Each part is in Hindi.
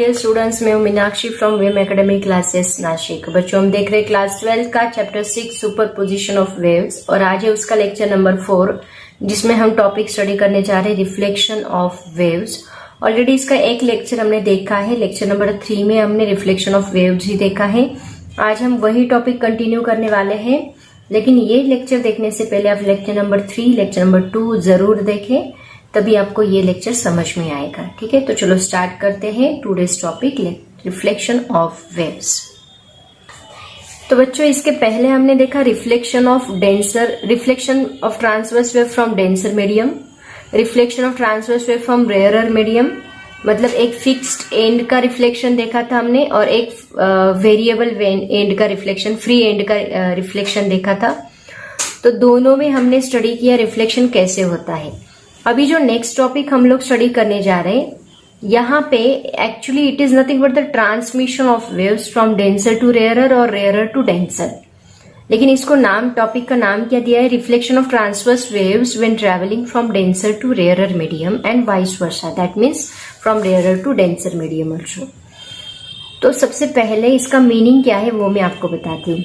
डियर स्टूडेंट्स, मैं हूं Meenakshi from wave academy classes Nashik. बच्चों, हम देख रहे हैं क्लास 12 का chapter 6 super position of waves और आज है उसका लेक्चर नंबर 4 जिसमें हम टॉपिक स्टडी करने जा रहे हैं रिफ्लेक्शन ऑफ वेव्स। ऑलरेडी इसका एक लेक्चर हमने देखा है, लेक्चर नंबर 3 में हमने रिफ्लेक्शन ऑफ वेव्स ही देखा है। आज हम वही टॉपिक कंटिन्यू करने वाले हैं, लेकिन ये लेक्चर देखने से पहले आप लेक्चर नंबर 3 लेक्चर नंबर 2 जरूर देखें, तभी आपको ये लेक्चर समझ में आएगा। ठीक है, तो चलो स्टार्ट करते हैं today's topic reflection of waves. तो बच्चों, इसके पहले हमने देखा reflection of transverse wave from denser medium, reflection of transverse wave from rarer medium, मतलब एक फिक्स्ड एंड का रिफ्लेक्शन देखा था हमने और एक वेरिएबल एंड का रिफ्लेक्शन, फ्री एंड का रिफ्लेक्शन देखा था। तो दोनों में हमने स्टडी किया रिफ्लेक्शन कैसे होता है। अभी जो नेक्स्ट टॉपिक हम लोग स्टडी करने जा रहे हैं, यहाँ पे actually it is nothing but the transmission of waves from denser to rarer और रेयरर टू डेंसर। लेकिन इसको टॉपिक का नाम क्या दिया है, reflection of transverse waves when travelling from denser to rarer medium and vice versa, that means from rarer to denser medium also. तो सबसे पहले इसका मीनिंग क्या है वो मैं आपको बताती हूँ।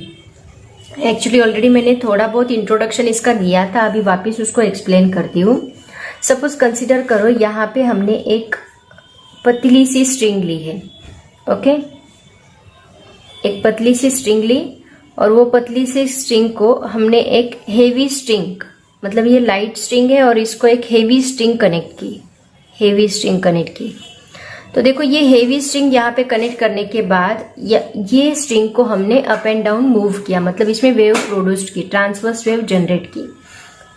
एक्चुअली ऑलरेडी मैंने थोड़ा बहुत इंट्रोडक्शन इसका दिया था, अभी वापिस उसको एक्सप्लेन करती हूँ। सपोज कंसिडर करो यहाँ पे हमने एक पतली सी स्ट्रिंग ली है, ओके, एक पतली सी स्ट्रिंग ली और वो पतली सी स्ट्रिंग को हमने एक हेवी स्ट्रिंग, मतलब ये लाइट स्ट्रिंग है और इसको एक हेवी स्ट्रिंग कनेक्ट की। तो देखो ये हेवी स्ट्रिंग यहाँ पे कनेक्ट करने के बाद ये स्ट्रिंग को हमने अप एंड डाउन मूव किया, मतलब इसमें वेव प्रोड्यूस्ड की, ट्रांसवर्स वेव जनरेट की।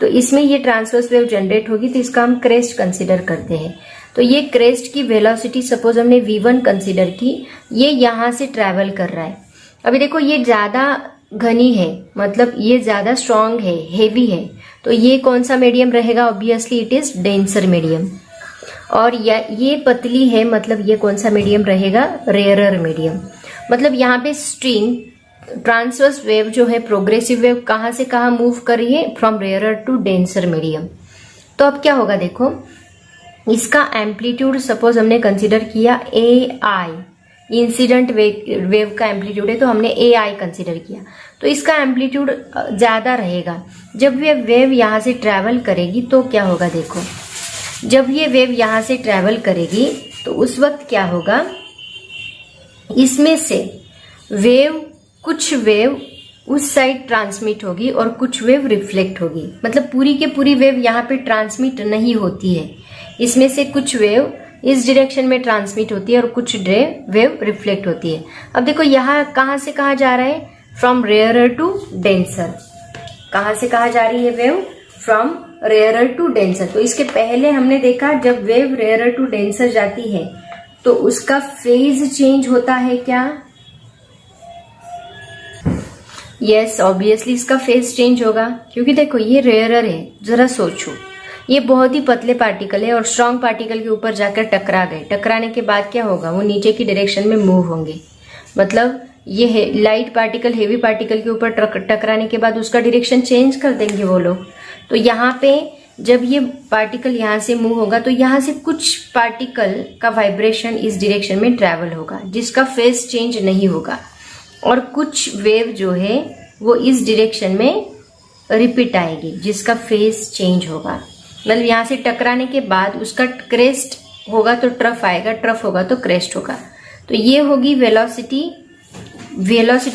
तो इसमें ये ट्रांसवर्स वेव जनरेट होगी तो इसका हम क्रेस्ट कंसीडर करते हैं। तो ये क्रेस्ट की वेलोसिटी सपोज हमने v1 कंसीडर की, ये यहां से ट्रैवल कर रहा है। अभी देखो ये ज्यादा घनी है, मतलब ये ज्यादा स्ट्रांग है, हेवी है, तो ये कौन सा मीडियम रहेगा, obviously it is denser medium. और ये पतली है, मतलब ये कौन सा मीडियम रहेगा, रेयरर मीडियम। मतलब यहाँ पे स्ट्रिंग ट्रांसवर्स वेव जो है, प्रोग्रेसिव वेव कहां से कहां मूव कर रही है, from rarer to denser medium. तो अब क्या होगा, देखो इसका एम्पलीट्यूड सपोज हमने कंसीडर किया AI, इंसिडेंट वेव का एम्पलीट्यूड है तो हमने AI कंसीडर किया। तो इसका एम्पलीट्यूड ज्यादा रहेगा। जब ये वेव यहां से ट्रेवल करेगी तो क्या होगा, देखो जब ये वेव यहां से ट्रेवल करेगी तो उस वक्त क्या होगा, इसमें से कुछ वेव उस साइड ट्रांसमिट होगी और कुछ वेव रिफ्लेक्ट होगी। मतलब पूरी के पूरी वेव यहाँ पे ट्रांसमिट नहीं होती है, इसमें से कुछ वेव इस डायरेक्शन में ट्रांसमिट होती है और कुछ वेव रिफ्लेक्ट होती है। अब देखो यहाँ कहाँ से कहाँ जा रहा है, फ्रॉम रेयरर टू डेंसर। कहाँ से कहाँ जा रही है wave, from rarer to denser. तो इसके पहले हमने देखा जब वेव रेयरर टू डेंसर जाती है तो उसका फेज चेंज होता है क्या, यस ऑब्वियसली इसका फेज चेंज होगा, क्योंकि देखो ये रेयरर है। जरा सोचो, ये बहुत ही पतले पार्टिकल है और स्ट्रॉन्ग पार्टिकल के ऊपर जाकर टकरा गए। टकराने के बाद क्या होगा, वो नीचे की डायरेक्शन में मूव होंगे। मतलब ये लाइट पार्टिकल हेवी पार्टिकल के ऊपर टकराने के बाद उसका डायरेक्शन चेंज कर देंगे वो लोग। तो यहाँ पे जब ये पार्टिकल यहाँ से मूव होगा तो यहाँ से कुछ पार्टिकल का वाइब्रेशन इस डायरेक्शन में ट्रेवल होगा जिसका फेज चेंज नहीं होगा, और कुछ वेव जो है वो इस डायरेक्शन में रिपीट आएगी जिसका फेज चेंज होगा। मतलब यहाँ से टकराने के बाद उसका क्रेस्ट होगा तो ट्रफ आएगा, ट्रफ होगा तो क्रेस्ट होगा। तो ये होगी वेलोसिटी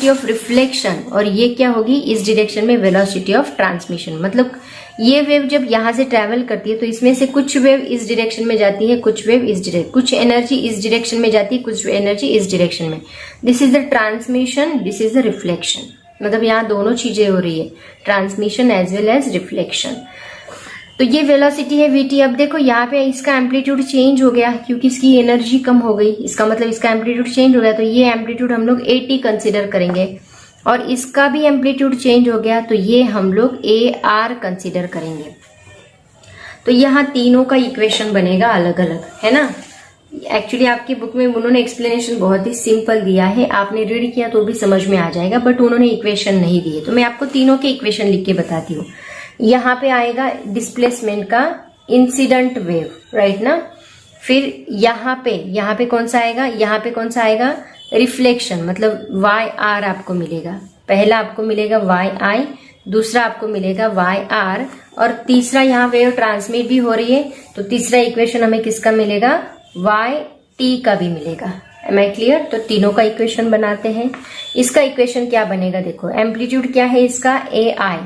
ऑफ रिफ्लेक्शन, और ये क्या होगी इस डायरेक्शन में वेलोसिटी ऑफ ट्रांसमिशन। मतलब ये वेव जब यहाँ से ट्रेवल करती है तो इसमें से कुछ वेव इस डायरेक्शन में जाती है, कुछ वेव इस डायरेक्शन, कुछ एनर्जी इस डायरेक्शन में जाती है, कुछ एनर्जी इस डायरेक्शन में। This is the transmission, this is the reflection. मतलब यहाँ दोनों चीजें हो रही है, transmission as well as reflection. तो ये वेलोसिटी है vt। अब देखो यहाँ पे इसका एम्पलीट्यूड चेंज हो गया क्योंकि इसकी एनर्जी कम हो गई, इसका मतलब इसका एम्पलीट्यूड चेंज हो गया। तो ये एम्पलीट्यूड हम लोग AT कंसिडर करेंगे, और इसका भी एम्पलीट्यूड चेंज हो गया तो ये हम लोग AR कंसिडर करेंगे। तो यहाँ तीनों का इक्वेशन बनेगा अलग अलग, है ना। एक्चुअली आपकी बुक में उन्होंने एक्सप्लेनेशन बहुत ही सिंपल दिया है, आपने रीड किया तो भी समझ में आ जाएगा, बट उन्होंने इक्वेशन नहीं दिए। तो मैं आपको तीनों के इक्वेशन लिख के बताती हूँ। यहाँ पे आएगा डिस्प्लेसमेंट का इंसिडेंट वेव, राइट ना। फिर यहाँ पे कौन सा आएगा, यहाँ पे कौन सा आएगा, रिफ्लेक्शन, मतलब वाई आर आपको मिलेगा। पहला आपको मिलेगा वाई आई, दूसरा आपको मिलेगा वाई आर, और तीसरा यहाँ वेव ट्रांसमिट भी हो रही है, तो तीसरा इक्वेशन हमें किसका मिलेगा, वाई टी का भी मिलेगा। Am I clear? तो तीनों का इक्वेशन बनाते हैं। इसका इक्वेशन क्या बनेगा, देखो एम्पलीट्यूड क्या है इसका, ए आई,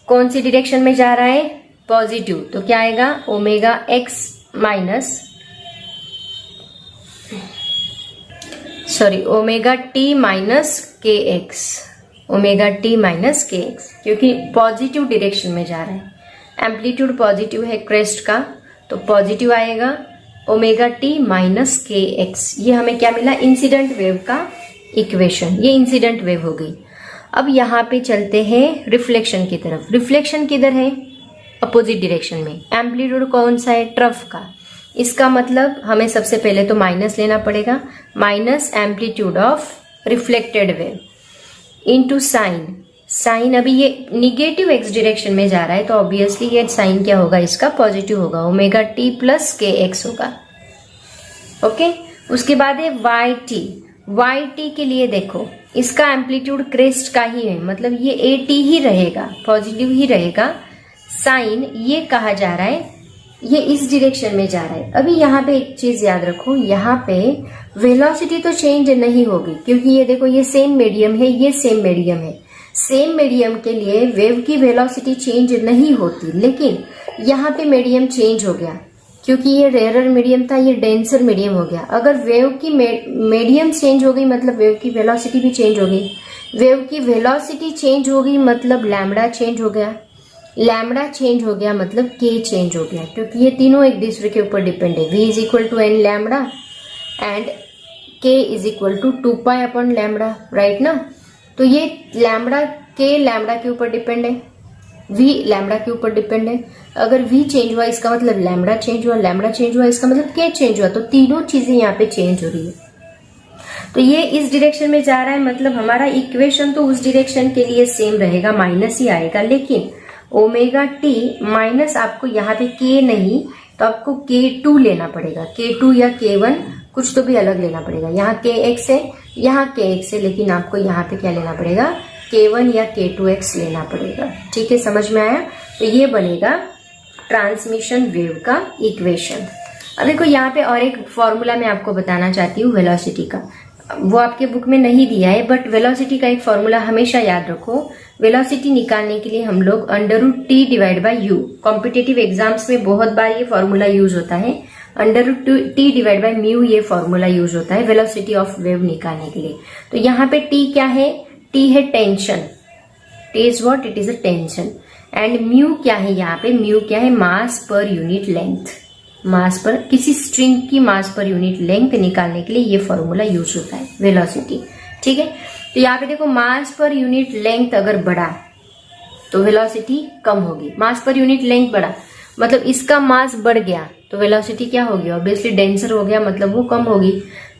कौन सी डायरेक्शन में जा रहा है, पॉजिटिव, तो क्या आएगा, omega x minus omega T minus के एक्स, ओमेगा टी माइनस के एक्स, क्योंकि पॉजिटिव डायरेक्शन में जा रहा है। एम्पलीट्यूड पॉजिटिव है क्रेस्ट का, तो पॉजिटिव आएगा ओमेगा टी माइनस के एक्स। ये हमें क्या मिला, इंसिडेंट वेव का इक्वेशन। ये इंसिडेंट वेव हो गई। अब यहाँ पे चलते हैं रिफ्लेक्शन की तरफ। रिफ्लेक्शन किधर है, अपोजिट डायरेक्शन में। एम्पलीट्यूड कौन सा है, ट्रफ का। इसका मतलब हमें सबसे पहले तो माइनस लेना पड़ेगा, minus amplitude of reflected wave into sine. Sine अभी ये निगेटिव एक्स डायरेक्शन में जा रहा है, तो ऑब्वियसली ये साइन क्या होगा, इसका पॉजिटिव होगा, ओमेगा टी प्लस के एक्स होगा। ओके, उसके बाद है वाई टी। वाई टी के लिए देखो, इसका एम्पलीट्यूड क्रेस्ट का ही है, मतलब ये ए टी ही रहेगा, पॉजिटिव ही रहेगा। साइन ये कहा जा रहा है, ये इस डायरेक्शन में जा रहा है। अभी यहाँ पे एक चीज याद रखो, यहाँ पे वेलोसिटी तो चेंज नहीं होगी, क्योंकि ये देखो ये सेम मीडियम है, ये सेम मीडियम है। सेम मीडियम के लिए वेव की वेलोसिटी चेंज नहीं होती, लेकिन यहाँ पे मीडियम चेंज हो गया, क्योंकि ये रेयरर मीडियम था, ये डेंसर मीडियम हो गया। अगर वेव की मीडियम चेंज हो गई, मतलब वेव की वेलोसिटी भी चेंज हो गई। वेव की वेलोसिटी चेंज हो गई, मतलब लैम्बडा चेंज हो गया। लैम्बडा चेंज हो गया मतलब के चेंज हो गया, क्योंकि ये तीनों एक दूसरे के ऊपर डिपेंड है। v is equal to n lambda and k is equal to 2 upon lambda, right ना। तो ये लैम्बडा के लैम्बडा के ऊपर डिपेंड है, v लैम्बडा के ऊपर डिपेंड है। अगर v चेंज हुआ इसका मतलब लैम्बडा चेंज हुआ, लैम्बडा चेंज हुआ इसका मतलब k चेंज हुआ, तो तीनों चीजें यहाँ पे चेंज हो रही है। तो ये इस डायरेक्शन में जा रहा है, मतलब हमारा इक्वेशन तो उस डायरेक्शन के लिए सेम रहेगा, माइनस ही आएगा। लेकिन ओमेगा टी माइनस आपको यहाँ पे के नहीं, तो आपको K2 लेना पड़ेगा, K2 या K1 कुछ तो भी अलग लेना पड़ेगा। यहाँ KX है, यहाँ KX है, लेकिन आपको यहाँ पे क्या लेना पड़ेगा, K1 या K2X लेना पड़ेगा। ठीक है, समझ में आया? तो ये बनेगा ट्रांसमिशन वेव का इक्वेशन। अब देखो यहाँ पे और एक फॉर्मूला मैं आपको बताना चाहती हूँ वेलोसिटी का, वो आपके बुक में नहीं दिया है, बट वेलोसिटी का एक फॉर्मूला हमेशा याद रखो। वेलोसिटी निकालने के लिए हम लोग √T divide bye U, competitive exams में बहुत बार ये फॉर्मूला यूज होता है। √T डिवाइड बाय म्यू ये फॉर्मूला यूज होता है वेलोसिटी ऑफ वेव निकालने के लिए। तो यहाँ पे T क्या है, T है tension, T is what, it is a tension. And mu क्या है, यहाँ पे म्यू क्या है, मास पर यूनिट लेंथ। मास पर, किसी स्ट्रिंग की मास पर यूनिट लेंथ निकालने के लिए ये फॉर्मूला यूज होता है वेलोसिटी। ठीक है, तो यहाँ पे देखो मास पर यूनिट लेंथ अगर बढ़ा तो वेलोसिटी कम होगी। मास पर यूनिट लेंथ बढ़ा मतलब इसका मास बढ़ गया, तो वेलोसिटी क्या होगी, ऑब्वियसली डेंसर हो गया, मतलब वो कम होगी।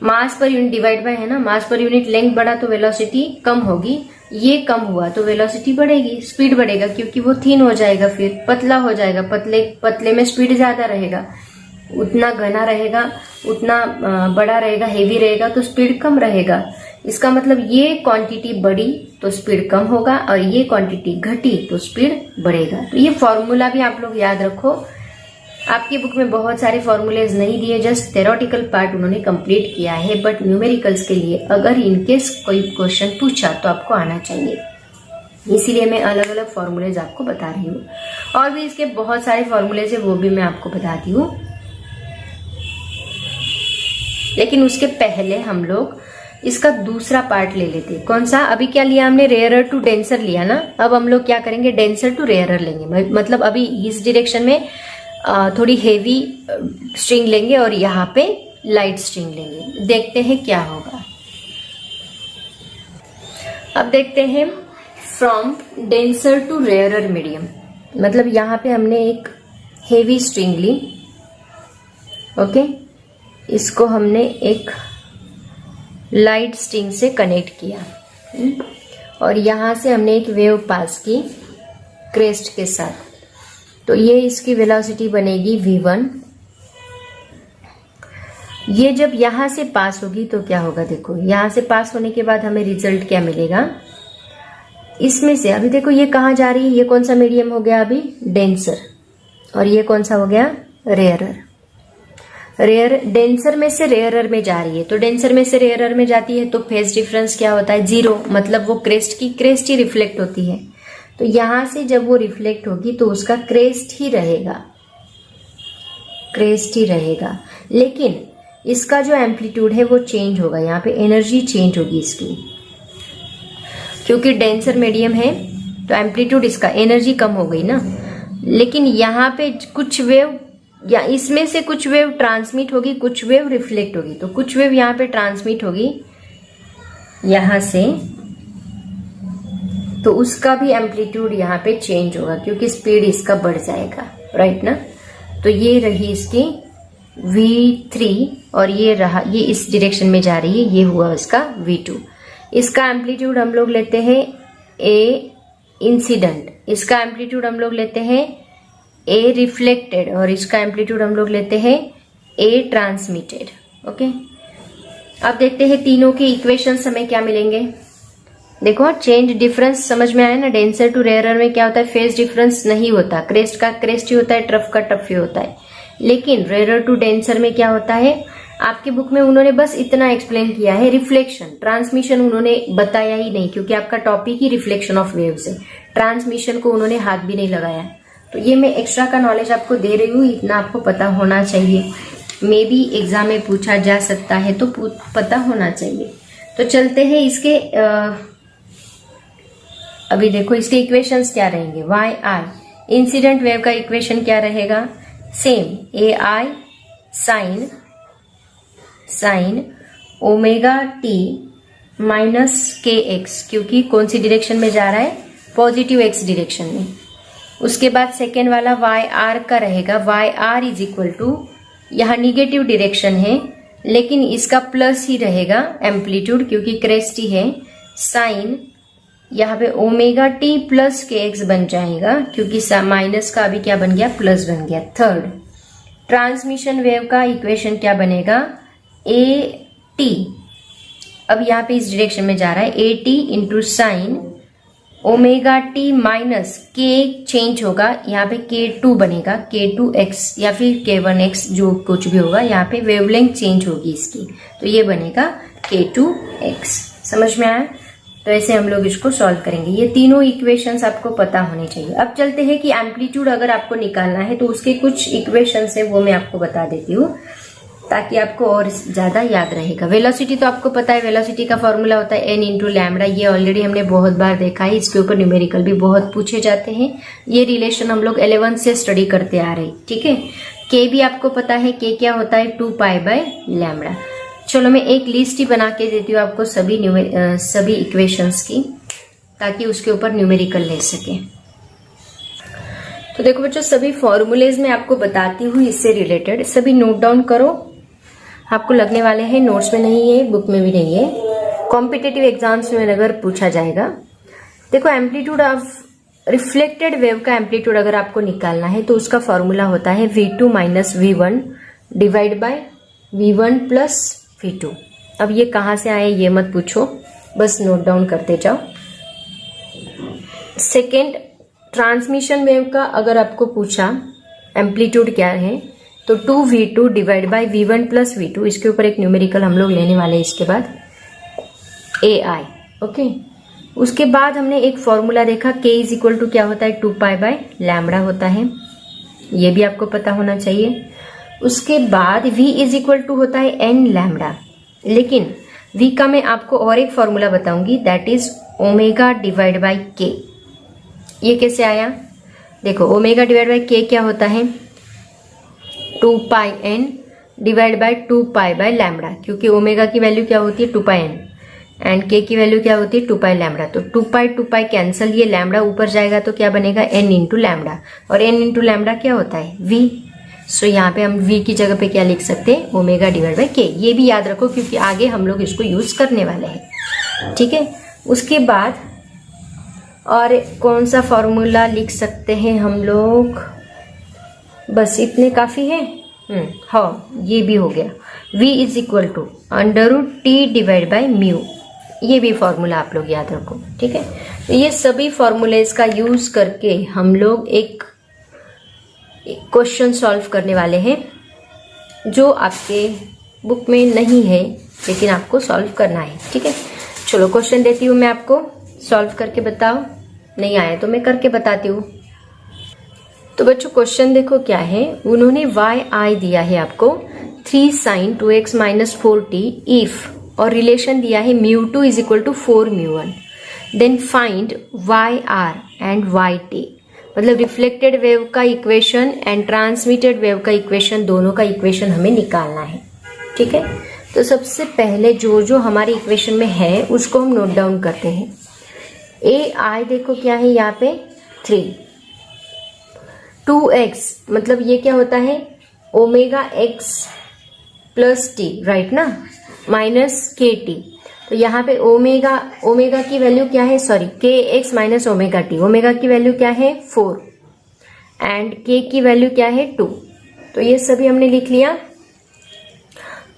मास पर यूनिट डिवाइड बाय है ना, मास पर यूनिट लेंथ बढ़ा तो वेलोसिटी कम होगी। ये कम हुआ तो वेलोसिटी बढ़ेगी, स्पीड बढ़ेगा, क्योंकि वो थिन हो जाएगा, फिर पतला हो जाएगा। पतले में स्पीड ज्यादा रहेगा, उतना घना रहेगा, उतना बड़ा रहेगा, हेवी रहेगा, तो स्पीड कम रहेगा। इसका मतलब ये क्वांटिटी बढ़ी तो स्पीड कम होगा, और ये क्वांटिटी घटी तो स्पीड बढ़ेगा। तो ये फॉर्मूला भी आप लोग याद रखो। आपकी बुक में बहुत सारे फॉर्मूलेज नहीं दिए, जस्ट थेरोटिकल पार्ट उन्होंने कंप्लीट किया है, बट न्यूमेरिकल्स के लिए अगर इनकेस कोई क्वेश्चन पूछा तो आपको आना चाहिए, इसीलिए मैं अलग अलग फॉर्मूलेज आपको बता रही हूँ। और भी इसके बहुत सारे फॉर्मूलेज है, वो भी मैं आपको बताती हूँ। लेकिन उसके पहले हम लोग इसका दूसरा पार्ट ले लेते हैं। कौन सा, अभी क्या लिया हमने, रेयरर टू डेंसर लिया ना। अब हम लोग क्या करेंगे, डेंसर टू रेयरर लेंगे। मतलब अभी इस डायरेक्शन में थोड़ी हेवी स्ट्रिंग लेंगे और यहाँ पे लाइट स्ट्रिंग लेंगे। देखते हैं क्या होगा। अब देखते हैं from denser to rarer medium, मतलब यहाँ पे हमने एक हेवी स्ट्रिंग ली, ओके, इसको हमने एक लाइट स्ट्रिंग से कनेक्ट किया, और यहाँ से हमने एक वेव पास की क्रेस्ट के साथ। तो ये इसकी वेलोसिटी बनेगी v1, ये जब यहां से पास होगी तो क्या होगा, देखो यहां से पास होने के बाद हमें रिजल्ट क्या मिलेगा, इसमें से अभी देखो ये कहाँ जा रही है, ये कौन सा मीडियम हो गया अभी, डेंसर, और ये कौन सा हो गया, रेयरर। रेयर डेंसर में से रेयरर में जा रही है, तो डेंसर में से रेयरर में जाती है तो फेज डिफरेंस क्या होता है, 0, मतलब वो क्रेस्ट की क्रेस्ट ही रिफ्लेक्ट होती है। तो यहां से जब वो रिफ्लेक्ट होगी तो उसका क्रेस्ट ही रहेगा, क्रेस्ट ही रहेगा, लेकिन इसका जो एम्पलीट्यूड है वो चेंज होगा, यहाँ पे एनर्जी चेंज होगी इसकी, क्योंकि डेंसर मीडियम है तो एम्पलीट्यूड इसका एनर्जी कम हो गई ना। लेकिन यहाँ पे कुछ वेव या इसमें से कुछ वेव ट्रांसमिट होगी, कुछ वेव रिफ्लेक्ट होगी, तो कुछ वेव यहाँ पे ट्रांसमिट होगी यहां से, तो उसका भी एम्पलीट्यूड यहाँ पे चेंज होगा क्योंकि स्पीड इसका बढ़ जाएगा, राइट ना। तो ये रही इसकी V3 और ये रहा, ये इस डायरेक्शन में जा रही है, ये हुआ इसका V2। इसका एम्पलीट्यूड हम लोग लेते हैं A इंसिडेंट, इसका एम्पलीट्यूड हम लोग लेते हैं A रिफ्लेक्टेड, और इसका एम्पलीट्यूड हम लोग लेते हैं A ट्रांसमिटेड। ओके, अब देखते हैं तीनों के इक्वेशंस हमें क्या मिलेंगे। देखो चेंज डिफरेंस समझ में आया ना, डेंसर टू रेयरर में क्या होता है, फेज डिफरेंस नहीं होता, क्रेस्ट का क्रेस्ट ही होता है, ट्रफ का ट्रफ ही होता है। लेकिन रेयरर टू डेंसर में क्या होता है, आपके बुक में उन्होंने बस इतना एक्सप्लेन किया है, रिफ्लेक्शन, ट्रांसमिशन उन्होंने बताया ही नहीं, क्योंकि आपका topic he reflection of waves है, ट्रांसमिशन को उन्होंने हाथ भी नहीं लगाया। तो ये मैं एक्स्ट्रा का नॉलेज आपको दे रही हूँ, इतना आपको पता होना चाहिए, मे बी एग्जाम में पूछा जा सकता है तो पता होना चाहिए। तो चलते हैं इसके अभी देखो इसके इक्वेशंस क्या रहेंगे। वाई आई इंसिडेंट वेव का इक्वेशन क्या रहेगा, सेम ए आई साइन ओमेगा टी माइनस के एक्स, क्योंकि कौन सी डायरेक्शन में जा रहा है, पॉजिटिव एक्स डायरेक्शन में। उसके बाद सेकेंड वाला वाई आर का रहेगा, y r is equal to, यहाँ निगेटिव डायरेक्शन है लेकिन इसका प्लस ही रहेगा एम्पलीट्यूड, क्योंकि क्रेस्ट ही है, साइन यहाँ पे ओमेगा टी प्लस के एक्स बन जाएगा, क्योंकि माइनस का अभी क्या बन गया, प्लस बन गया। थर्ड ट्रांसमिशन वेव का इक्वेशन क्या बनेगा, ए टी, अब यहाँ पे इस डायरेक्शन में जा रहा है, A T into sine omega T minus के चेंज होगा, यहाँ पे K2 बनेगा, K2x या फिर K1x, जो कुछ भी होगा, यहाँ पे वेवलेंथ चेंज होगी इसकी, तो ये बनेगा K2x। समझ में आया। तो ऐसे हम लोग इसको सॉल्व करेंगे, ये तीनों इक्वेशंस आपको पता होने चाहिए। अब चलते हैं कि एम्पलीट्यूड अगर आपको निकालना है तो उसके कुछ इक्वेशंस है, वो मैं आपको बता देती हूँ ताकि आपको और ज्यादा याद रहेगा। वेलोसिटी तो आपको पता है, वेलोसिटी का फॉर्मूला होता है n इंटू लैम्बडा, ये ऑलरेडी हमने बहुत बार देखा है, इसके ऊपर न्यूमेरिकल भी बहुत पूछे जाते हैं। ये रिलेशन हम लोग 11 से स्टडी करते आ रहे, ठीक है। k भी आपको पता है, k क्या होता है, 2 पाई बाय लैम्बडा। चलो मैं एक लिस्ट ही बना के देती हूँ आपको सभी इक्वेशंस की, ताकि उसके ऊपर न्यूमेरिकल ले सके। तो देखो बच्चों, सभी फॉर्मूलेज मैं आपको बताती हूँ इससे रिलेटेड, सभी नोट डाउन करो, आपको लगने वाले हैं, नोट्स में नहीं है, बुक में भी नहीं है, कॉम्पिटिटिव एग्जाम्स में अगर पूछा जाएगा। देखो एम्पलीट्यूड ऑफ रिफ्लेक्टेड वेव का एम्पलीट्यूड अगर आपको निकालना है तो उसका फॉर्मूला होता है V2 minus V1 divide by V1 plus V2। अब ये कहाँ से आए ये मत पूछो, बस नोट डाउन करते जाओ। सेकेंड, ट्रांसमिशन वेव का अगर आपको पूछा एम्पलीट्यूड क्या है तो 2V2 divide by V1 plus V2, इसके ऊपर एक न्यूमेरिकल हम लोग लेने वाले हैं इसके बाद AI। ओके, उसके बाद हमने एक फॉर्मूला देखा, K इज इक्वल टू क्या होता है, 2 पाई बाय लैम्बडा होता है, ये भी आपको पता होना चाहिए। उसके बाद V इज इक्वल टू होता है n लैम्बडा, लेकिन V का मैं आपको और एक फॉर्मूला बताऊंगी, that is omega divide by K। ये कैसे आया, देखो ओमेगा डिवाइड बाय K क्या होता है, 2 पाई n divide by 2 pi by lambda, क्योंकि ओमेगा की वैल्यू क्या होती है 2 पाई n एंड k की वैल्यू क्या होती है 2 पाई लैम्बडा। तो 2 पाई कैंसल, ये लैम्बडा ऊपर जाएगा तो क्या बनेगा n इंटू लैम्बडा, और n इंटू लैम्बडा क्या होता है v। सो यहाँ पे हम v की जगह पे क्या लिख सकते हैं, ओमेगा डिवाइड बाय k। ये भी याद रखो क्योंकि आगे हम लोग इसको यूज करने वाले हैं, ठीक है। उसके बाद और कौन सा फॉर्मूला लिख सकते हैं हम लोग, बस इतने काफी है। हाँ, ये भी हो गया। v is equal to under root T divide by mu. ये भी फॉर्मूला आप लोग याद रखो, ठीक है। तो ये सभी फॉर्मूलेज का यूज करके हम लोग एक क्वेश्चन सॉल्व करने वाले हैं जो आपके बुक में नहीं है लेकिन आपको सॉल्व करना है, ठीक है। चलो क्वेश्चन देती हूँ मैं आपको, सॉल्व करके बताओ, नहीं आया तो मैं करके बताती हूँ। तो बच्चों क्वेश्चन देखो क्या है, उन्होंने y दिया है आपको 3 sin 2x minus 4t if, और रिलेशन दिया है μ2 is equal to 4 μ1, then find yr and yt, मतलब रिफ्लेक्टेड वेव का इक्वेशन एंड ट्रांसमिटेड वेव का इक्वेशन, दोनों का इक्वेशन हमें निकालना है, ठीक है। तो सबसे पहले जो हमारे इक्वेशन में है उसको हम नोट डाउन करते हैं। ai देखो क्या है यहाँ पे 3, 2x मतलब ये क्या होता है omega x plus T, right ना, माइनस के टी। तो यहाँ पे ओमेगा की वैल्यू क्या है, सॉरी के x minus omega T, omega की वैल्यू क्या है 4 एंड के की वैल्यू क्या है 2। तो ये सभी हमने लिख लिया।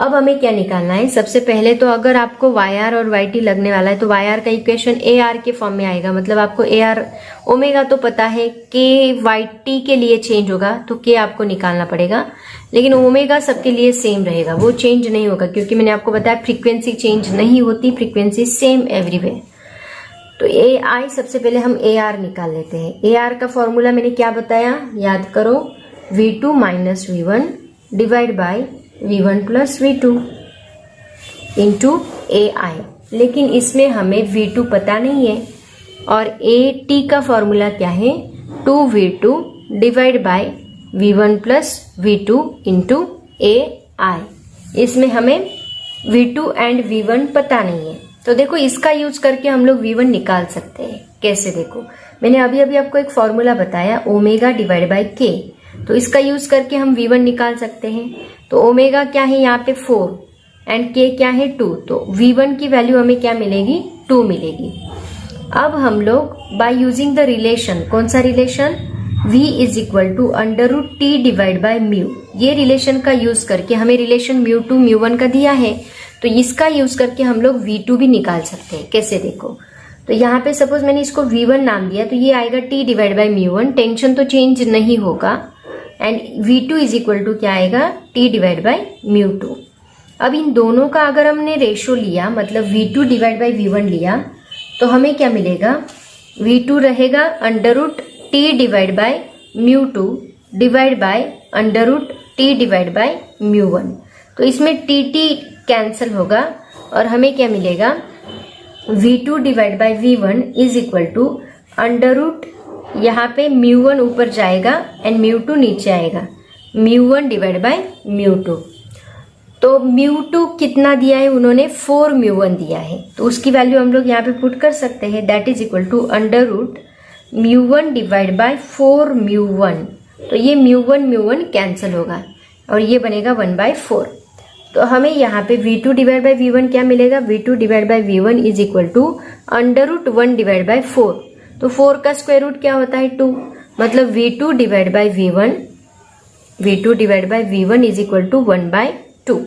अब हमें क्या निकालना है, सबसे पहले तो अगर आपको yr और yt लगने वाला है तो yr का इक्वेशन ar के फॉर्म में आएगा, मतलब आपको ar ओमेगा तो पता है, k yt के लिए चेंज होगा तो k आपको निकालना पड़ेगा, लेकिन ओमेगा सबके लिए सेम रहेगा, वो चेंज नहीं होगा, क्योंकि मैंने आपको बताया फ्रीक्वेंसी चेंज नहीं होती, फ्रीक्वेंसी सेम एवरीवेयर। तो ai सबसे पहले हम ar निकाल लेते हैं। ar का फॉर्मूला मैंने क्या बताया, याद करो, v2 minus v1 divide by v1 plus v2 into ai, लेकिन इसमें हमें v2 पता नहीं है, और at का फॉर्मूला क्या है 2v2 divide by v1 plus v2 into ai, इसमें हमें v2 एंड v1 पता नहीं है। तो देखो इसका यूज करके हम लोग v1 निकाल सकते हैं। कैसे, देखो मैंने अभी आपको एक फॉर्मूला बताया ओमेगा डिवाइड बाय k, तो इसका यूज करके हम v1 निकाल सकते हैं। तो ओमेगा क्या है यहाँ पे 4 एंड k क्या है 2, तो v1 की वैल्यू हमें क्या मिलेगी 2 मिलेगी। अब हम लोग बाय यूजिंग द रिलेशन, कौन सा relation, v is equal to under root T divide by mu, ये रिलेशन का यूज करके हमें रिलेशन μ2 μ1 का दिया है, तो इसका यूज करके हम लोग v2 भी निकाल सकते हैं। कैसे, देखो तो यहाँ पे सपोज मैंने इसको v1 नाम दिया तो ये आएगा t डिवाइड बाय μ1, टेंशन तो चेंज नहीं होगा, and v2 is equal to क्या आएगा t डिवाइड बाय μ2। अब इन दोनों का अगर हमने रेशो लिया, मतलब v2 डिवाइड बाय v1 लिया, तो हमें क्या मिलेगा, v2 रहेगा under root t divide by μ2 divide by under root t divide by μ1। तो इसमें t कैंसिल होगा और हमें क्या मिलेगा, v2 divide by v1 is equal to under root, यहाँ पे μ1 ऊपर जाएगा एंड μ2 नीचे आएगा, μ1 डिवाइड बाय μ2। तो μ2 कितना दिया है उन्होंने 4 μ1 दिया है, तो उसकी वैल्यू हम लोग यहाँ पे पुट कर सकते हैं, that is equal to under root μ1 divide by 4 μ1। तो ये μ1 कैंसिल होगा और ये बनेगा 1/4। तो हमें यहाँ पे v2 डिवाइड बाय v1 क्या मिलेगा, v2 divide by v1 is equal to under root 1 divide by 4। तो 4 का स्क्वायर रूट क्या होता है 2, मतलब v2 divide by v1 is equal to 1/2।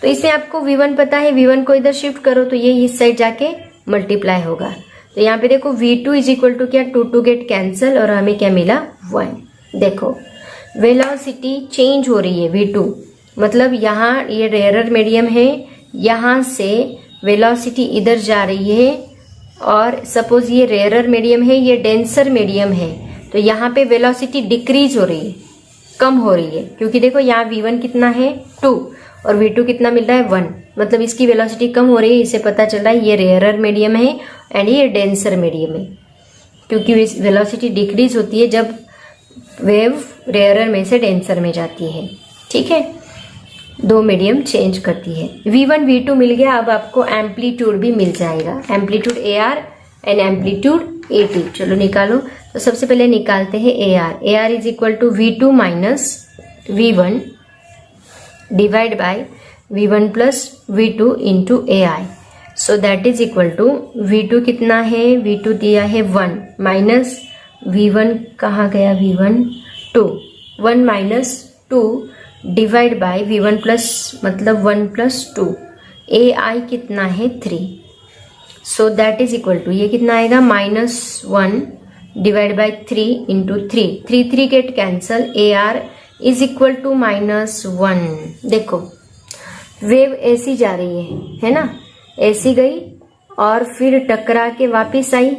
तो इसमें आपको v1 पता है, v1 को इधर शिफ्ट करो तो ये इस साइड जाके मल्टीप्लाई होगा। तो यहाँ पे देखो v2 इज इक्वल टू क्या, 2 गेट कैंसिल और हमें क्या मिला 1। देखो वेलोसिटी चेंज हो रही है v2, मतलब यहाँ ये रेयर मीडियम है, यहाँ से वेलोसिटी इधर जा रही है, और सपोज ये रेयर मीडियम है, ये डेंसर मीडियम है, तो यहाँ पे वेलोसिटी डिक्रीज हो रही है, कम हो रही है, क्योंकि देखो यहाँ v1 कितना है 2 और v2 कितना मिल रहा है 1, मतलब इसकी वेलोसिटी कम हो रही है। इससे पता चल रहा है ये रेयर मीडियम है एंड ये डेंसर मीडियम है, क्योंकि वेलोसिटी डिक्रीज होती है जब वेव रेयर में से डेंसर में जाती है, ठीक है, दो मीडियम चेंज करती है। v1 v2 मिल गया, अब आपको एम्पलीट्यूड भी मिल जाएगा, amplitude ar and amplitude at। चलो निकालो। तो सबसे पहले निकालते हैं ar is equal to v2 minus v1 divide by v1 plus v2 into ai। So that is equal to v2 कितना है, v2 दिया है 1 माइनस v1 कहाँ गया, v1 2, 1 minus 2 divide by V1 plus मतलब 1 प्लस 2, AI कितना है 3, so that is equal to ये कितना आएगा -1 divide by 3 into 3 get cancel, AR is equal to -1। देखो वेव ऐसी जा रही है ना, ऐसी गई और फिर टकरा के वापस आई,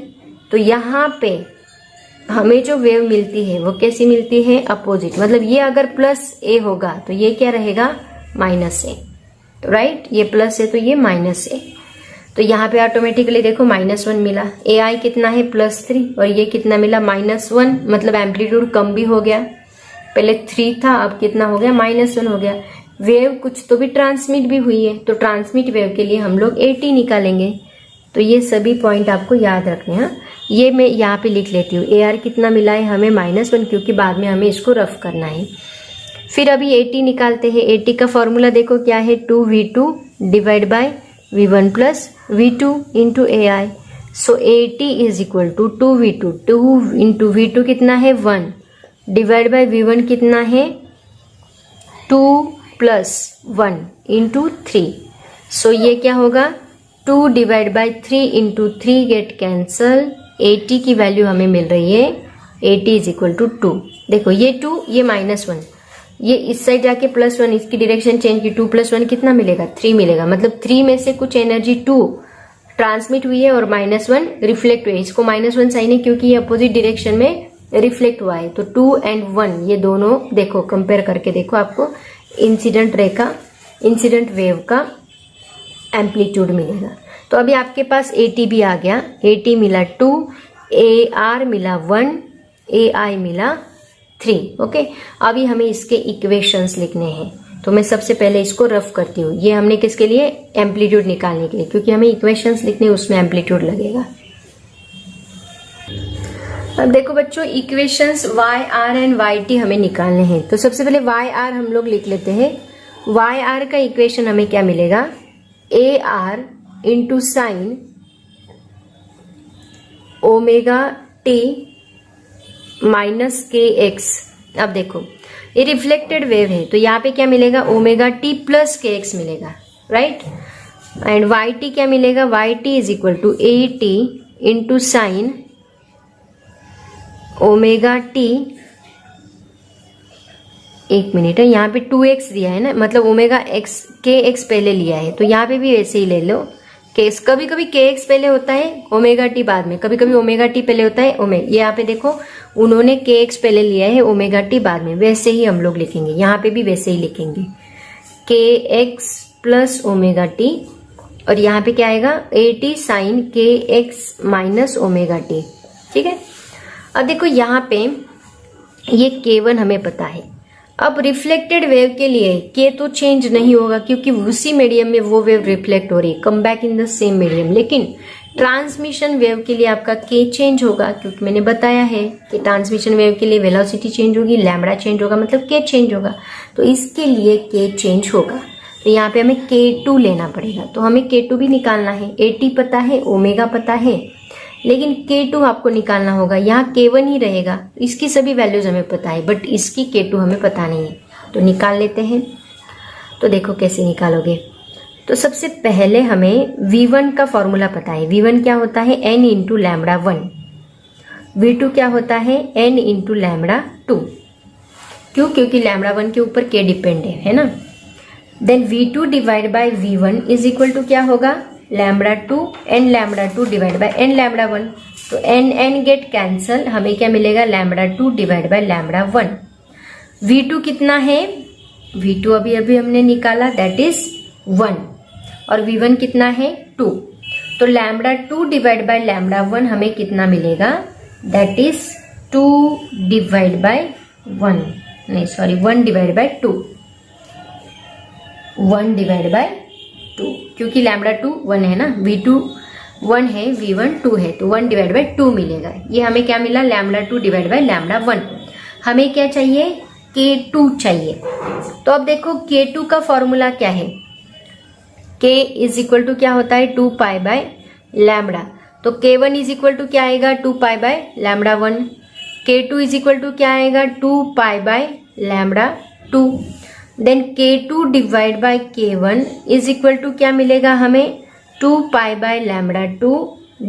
तो यहाँ पे हमें जो वेव मिलती है वो कैसी मिलती है, अपोजिट। मतलब ये अगर +A होगा तो ये क्या रहेगा -A, राइट। ये प्लस है तो ये -A, तो यहाँ पे ऑटोमेटिकली देखो -1 मिला। AI कितना है +3 और ये कितना मिला -1, मतलब एम्पलीट्यूड कम भी हो गया, पहले 3 था अब कितना हो गया -1 हो गया। वेव कुछ तो भी ट्रांसमिट भी हुई है, तो ट्रांसमिट वेव के लिए हम लोग AT निकालेंगे। तो ये सभी पॉइंट आपको याद रखने हैं। ये मैं यहाँ पे लिख लेती हूँ, AR कितना मिला है हमें -1, क्योंकि बाद में हमें इसको रफ करना है। फिर अभी AT निकालते हैं। AT का फॉर्मूला देखो क्या है, 2V2 divide by V1 plus V2 into AI। So AT is equal to 2V2, 2 into V2 कितना है 1 डिवाइड बाय V1 कितना है 2 प्लस 1 इंटू 3। सो ये क्या होगा 2 divide by 3 into 3 get cancel, AT की वैल्यू हमें मिल रही है AT इज इक्वल टू 2। देखो ये 2 ये -1, ये इस साइड जाके +1, इसकी डायरेक्शन चेंज की, 2 + 1 कितना मिलेगा 3 मिलेगा। मतलब 3 में से कुछ एनर्जी 2 ट्रांसमिट हुई है और -1 रिफ्लेक्ट हुई है। इसको -1 साइन है क्योंकि ये अपोजिट डायरेक्शन में रिफ्लेक्ट हुआ है। तो 2 और 1 ये दोनों देखो कंपेयर करके देखो, आपको इंसिडेंट रे का, इंसिडेंट वेव का एम्पलीट्यूड मिलेगा। तो अभी आपके पास AT भी आ गया, AT मिला 2, AR मिला 1, AI मिला 3। ओके, अभी हमें इसके इक्वेशंस लिखने हैं, तो मैं सबसे पहले इसको रफ करती हूँ। ये हमने किसके लिए, एम्पलीट्यूड निकालने के लिए, क्योंकि हमें इक्वेशंस लिखने उसमें एम्पलीट्यूड लगेगा। अब देखो बच्चों, इक्वेशंस YR एंड YT हमें निकालने हैं। तो सबसे पहले YR हम लोग लिख लेते हैं। YR का इक्वेशन हमें क्या मिलेगा, AR into sine ω_t -kx। अब देखो ये रिफ्लेक्टेड वेव है, तो यहाँ पे क्या मिलेगा ω_t + kx मिलेगा, राइट। एंड YT क्या मिलेगा, YT is equal to AT into sine ω_t। एक मिनट है, यहाँ पे 2x दिया है ना, मतलब kx पहले लिया है, तो यहाँ पे भी वैसे ही ले लो। केस कभी कभी kx पहले होता है ω_t बाद में, कभी कभी ω_t पहले होता है ये यहाँ पे देखो उन्होंने kx पहले लिया है ω_t बाद में, वैसे ही हम लोग लिखेंगे, यहाँ पे भी वैसे ही लिखेंगे kx + ω_t, और यहाँ पे क्या आएगा AT साइन kx - ω_t। ठीक है, अब देखो यहाँ पे ये k1 हमें पता है। अब रिफ्लेक्टेड वेव के लिए k तो चेंज नहीं होगा क्योंकि उसी मीडियम में वो वेव रिफ्लेक्ट हो रही है, come back in the same medium. लेकिन ट्रांसमिशन वेव के लिए आपका k चेंज होगा, क्योंकि मैंने बताया है कि ट्रांसमिशन वेव के लिए वेलोसिटी चेंज होगी, लैम्बडा चेंज होगा, मतलब k चेंज होगा, तो इसके लिए k चेंज होगा। तो यहाँ पे हमें k2 लेना पड़ेगा, तो हमें k2 भी निकालना है। AT पता है, ओमेगा पता है, लेकिन k2 आपको निकालना होगा। यहाँ k1 ही रहेगा, इसकी सभी वैल्यूज हमें पता है, बट इसकी k2 हमें पता नहीं है, तो निकाल लेते हैं। तो देखो कैसे निकालोगे। तो सबसे पहले हमें V1 का फॉर्मूला पता है। V1 क्या होता है, n इंटू λ1। V2 क्या होता है, n इंटू λ2। क्यों, क्योंकि λ1 के ऊपर k डिपेंड है ना। Then V2 divide by V1 is equal to क्या होगा, λ2 n λ2 डिवाइड बाय n λ1। तो n गेट कैंसल, हमें क्या मिलेगा λ2 डिवाइड बाय λ1। V2 कितना है, V2 अभी हमने निकाला, दैट इज 1, और V1 कितना है 2। तो λ2 डिवाइड बाय λ1 हमें कितना मिलेगा, दैट इज 2 डिवाइड बाय 1, नहीं sorry 1 divide by 2, 1 divide by 2, क्योंकि λ2 1 है ना, V2 1 है, V1 2 है, तो 1 डिवाइड बाय 2 मिलेगा। ये हमें क्या मिला, λ2 डिवाइड बाय λ1। हमें क्या चाहिए, k2 चाहिए। तो अब देखो k2 का फॉर्मूला क्या है, k इज इक्वल टू क्या होता है 2 पाई बाय लैम्बडा। तो k1 इज इक्वल टू क्या आएगा 2 pi by λ1। k2 is equal to क्या आएगा 2 pi by λ2। Then K2 divide by K1 is equal to क्या मिलेगा हमें 2 pi by lambda 2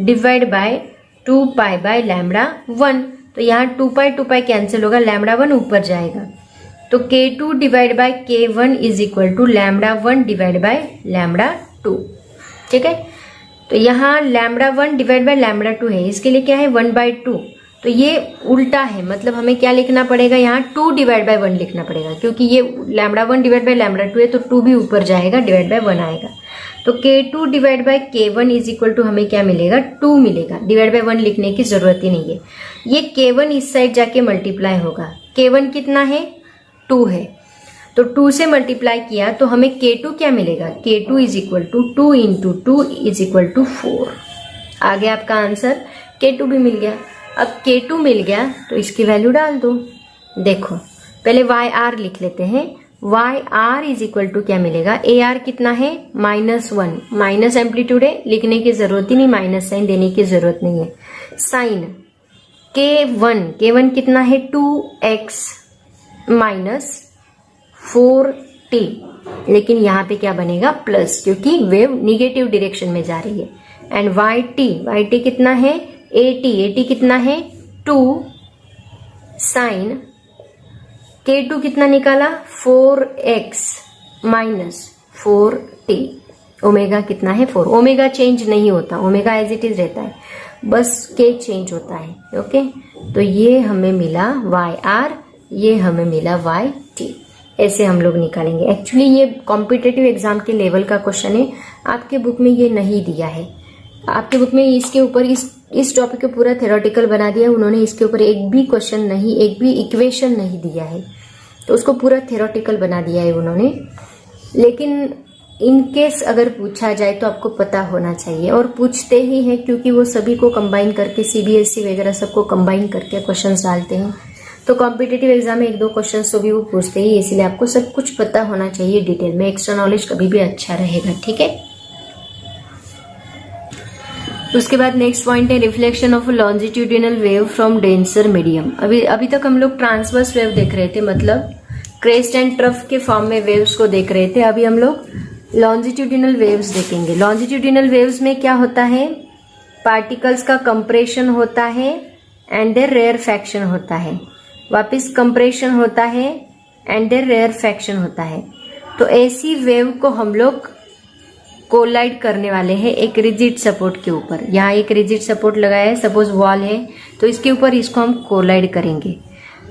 divide by 2 pi by lambda 1। तो यहाँ 2 पाई कैंसिल होगा, लैम्बडा 1 ऊपर जाएगा। तो K2 divide by K1 is equal to lambda 1 divide by lambda 2। ठीक है, तो यहाँ लैम्बडा 1 डिवाइड बाय लैम्बडा 2 है, इसके लिए क्या है 1/2। तो ये उल्टा है, मतलब हमें क्या लिखना पड़ेगा यहाँ 2 डिवाइड बाय 1 लिखना पड़ेगा, क्योंकि ये लैम्बडा 1 डिवाइड बाय लैम्बडा 2 है तो 2 भी ऊपर जाएगा, डिवाइड बाय 1 आएगा। तो K2 divide by K1 is equal to हमें क्या मिलेगा 2 मिलेगा, डिवाइड बाय 1 लिखने की जरूरत ही नहीं है। ये K1 इस साइड जाके मल्टीप्लाई होगा, K1 कितना है 2 है, तो 2 से मल्टीप्लाई किया तो हमें K2 क्या मिलेगा K2 is equal to 2 into 2 is equal to 4। आ गया आपका आंसर, K2 भी मिल गया। अब K2 मिल गया तो इसकी वैल्यू डाल दो। देखो पहले YR लिख लेते हैं, YR इज इक्वल टू क्या मिलेगा AR कितना है -1, माइनस एम्पलीट्यूड है, लिखने की जरूरत ही नहीं, माइनस साइन देने की जरूरत नहीं है। साइन K1 कितना है 2x माइनस 4t, लेकिन यहाँ पे क्या बनेगा प्लस, क्योंकि वेव निगेटिव डायरेक्शन में जा रही है। एंड YT कितना है 80 कितना है 2 साइन K2 कितना निकाला 4x माइनस 4t। ओमेगा कितना है 4, ओमेगा चेंज नहीं होता, ओमेगा एज इट इज रहता है, बस K चेंज होता है। ओके, तो ये हमें मिला YR, ये हमें मिला YT। ऐसे हम लोग निकालेंगे। एक्चुअली ये कॉम्पिटिटिव एग्जाम के लेवल का क्वेश्चन है, आपके बुक में ये नहीं दिया है। आपके बुक में इसके ऊपर इस टॉपिक को पूरा थ्योरेटिकल बना दिया है उन्होंने, इसके ऊपर एक भी क्वेश्चन नहीं, एक भी इक्वेशन नहीं दिया है, तो उसको पूरा थ्योरेटिकल बना दिया है उन्होंने। लेकिन इन केस अगर पूछा जाए तो आपको पता होना चाहिए, और पूछते ही हैं क्योंकि वो सभी को कंबाइन करके CBSE वगैरह सबको कंबाइन करके क्वेश्चंस डालते हैं। तो कॉम्पिटिटिव एग्जाम में 1-2 क्वेश्चन तो भी वो पूछते ही, इसलिए आपको सब कुछ पता होना चाहिए डिटेल में। एक्स्ट्रा नॉलेज कभी भी अच्छा रहेगा। ठीक है, उसके बाद नेक्स्ट पॉइंट है reflection of longitudinal wave from denser medium. अभी तक हम लोग ट्रांसवर्स वेव देख रहे थे, मतलब क्रेस्ट एंड ट्रफ के फॉर्म में वेव्स को देख रहे थे। अभी हम लोग लॉन्जिट्यूडिनल वेव्स देखेंगे। लॉन्जिट्यूडिनल वेव्स में क्या होता है, पार्टिकल्स का कंप्रेशन होता है एंड देयर रेयरफैक्शन होता है, वापस कंप्रेशन होता है एंड देयर रेयरफैक्शन होता है। तो ऐसी वेव को हम लोग कोलाइड करने वाले हैं एक रिजिड सपोर्ट के ऊपर। यहाँ एक रिजिड सपोर्ट लगाया है, सपोज वॉल है, तो इसके ऊपर इसको हम कोलाइड करेंगे।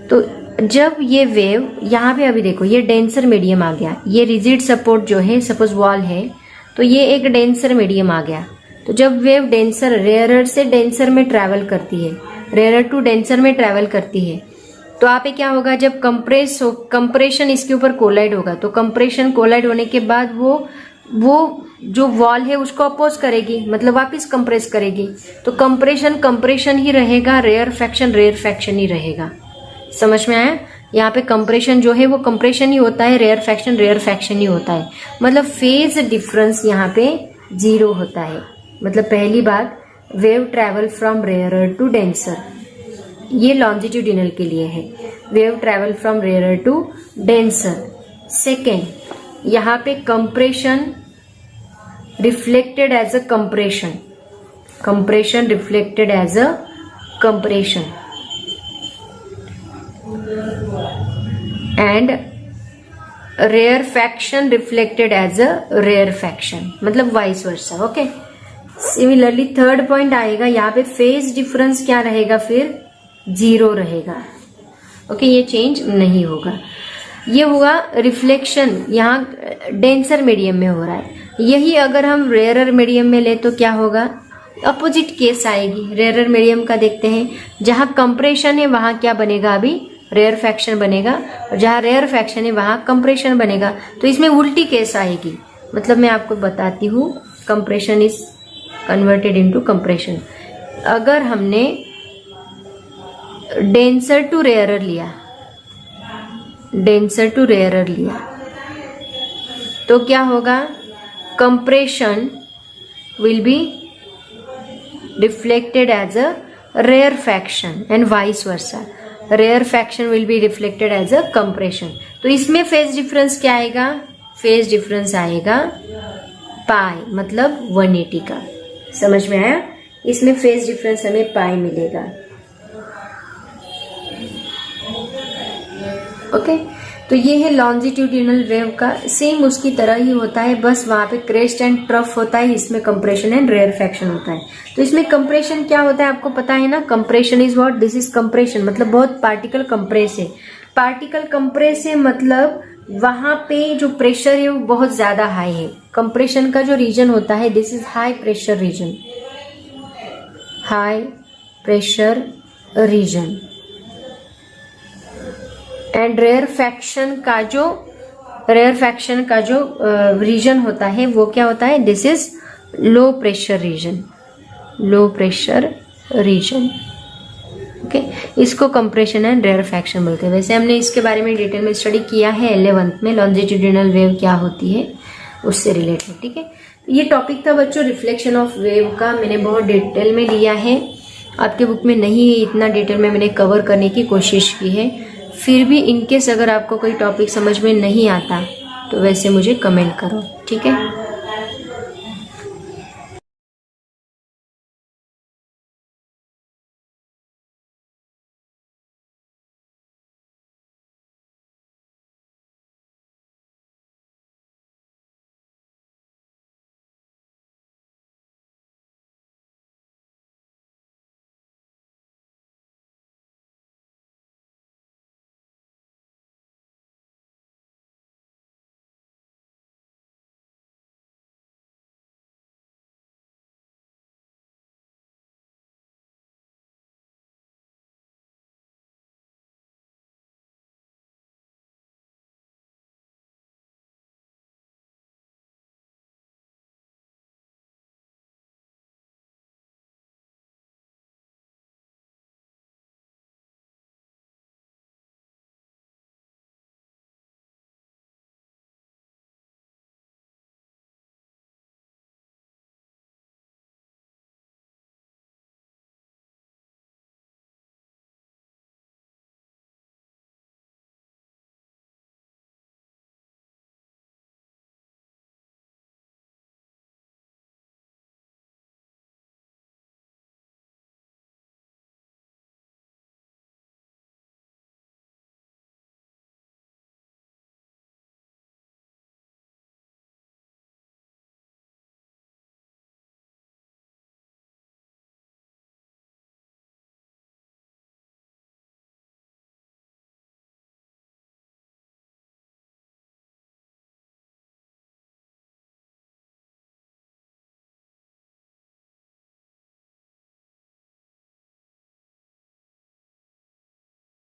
तो जब ये वेव यहाँ पे, अभी देखो ये डेंसर मीडियम आ गया, ये रिजिड सपोर्ट जो है सपोज वॉल है, तो ये एक डेंसर मीडियम आ गया। तो जब वेव डेंसर रेयरर से डेंसर में ट्रैवल करती है, रेयरर टू डेंसर में ट्रैवल करती है, तो यहाँ पे क्या होगा, जब कंप्रेशन इसके ऊपर कोलाइड होगा, तो कंप्रेशन कोलाइड होने के बाद वो जो वॉल है उसको अपोज करेगी, मतलब वापस कंप्रेस करेगी। तो कंप्रेशन ही रहेगा, रेयर फैक्शन ही रहेगा। समझ में आया? यहाँ पे कंप्रेशन जो है वो कंप्रेशन ही होता है, रेयर फैक्शन ही होता है। मतलब फेज डिफरेंस यहाँ पे 0 होता है। मतलब पहली बात, wave travel from rarer to denser, ये लॉन्जिट्यूडिनल के लिए है, wave travel from rarer to denser. Second, यहाँ पे compression reflected as a compression reflected as a compression and rarefaction reflected as a rarefaction, मतलब vice versa. Okay, similarly third point आएगा, यहाँ पे फेज डिफरेंस क्या रहेगा, फिर 0 रहेगा। ओके, ये चेंज नहीं होगा। ये हुआ रिफ्लेक्शन, यहाँ डेंसर मीडियम में हो रहा है। यही अगर हम रेयरर मीडियम में ले तो क्या होगा, अपोजिट केस आएगी। रेयरर मीडियम का देखते हैं, जहां कंप्रेशन है वहां क्या बनेगा, अभी रेयर फैक्शन बनेगा, और जहां रेयर फैक्शन है वहां कंप्रेशन बनेगा। तो इसमें उल्टी केस आएगी। मतलब मैं आपको बताती हूँ, compression is converted into compression. अगर हमने डेंसर टू रेयरर लिया तो क्या होगा, compression will be reflected as a rarefaction and vice versa, rarefaction will be reflected as a compression. तो इसमें फेज डिफरेंस क्या आएगा, फेज डिफरेंस आएगा पाई, मतलब 180 का। समझ में आया? इसमें फेज डिफरेंस हमें पाई मिलेगा। ओके, तो ये है लॉन्जिट्यूडिनल वेव का। सेम उसकी तरह ही होता है, बस वहां पे क्रेस्ट एंड ट्रफ होता है, इसमें कंप्रेशन एंड रेयरफैक्शन होता है। तो इसमें कंप्रेशन क्या होता है आपको पता है ना, compression is what, this is compression, मतलब बहुत पार्टिकल कंप्रेस है। पार्टिकल कंप्रेस है मतलब वहां पे जो प्रेशर है वो बहुत ज्यादा हाई है। कंप्रेशन का जो रीजन होता है, this is high pressure region, high pressure region. And rarefaction का जो रीजन होता है वो क्या होता है, this is low pressure region, low pressure region. Okay, इसको कंप्रेशन एंड रेयरफैक्शन बोलते हैं। वैसे हमने इसके बारे में डिटेल में स्टडी किया है 11th में, लॉन्जिट्यूडिनल वेव क्या होती है उससे रिलेटेड। ठीक है, ये टॉपिक था बच्चों रिफ्लेक्शन ऑफ वेव का। मैंने बहुत डिटेल में लिया है, आपके बुक में नहीं है इतना डिटेल में मैंने कवर करने की कोशिश की है। फिर भी इनकेस अगर आपको कोई टॉपिक समझ में नहीं आता तो वैसे मुझे कमेंट करो, ठीक है।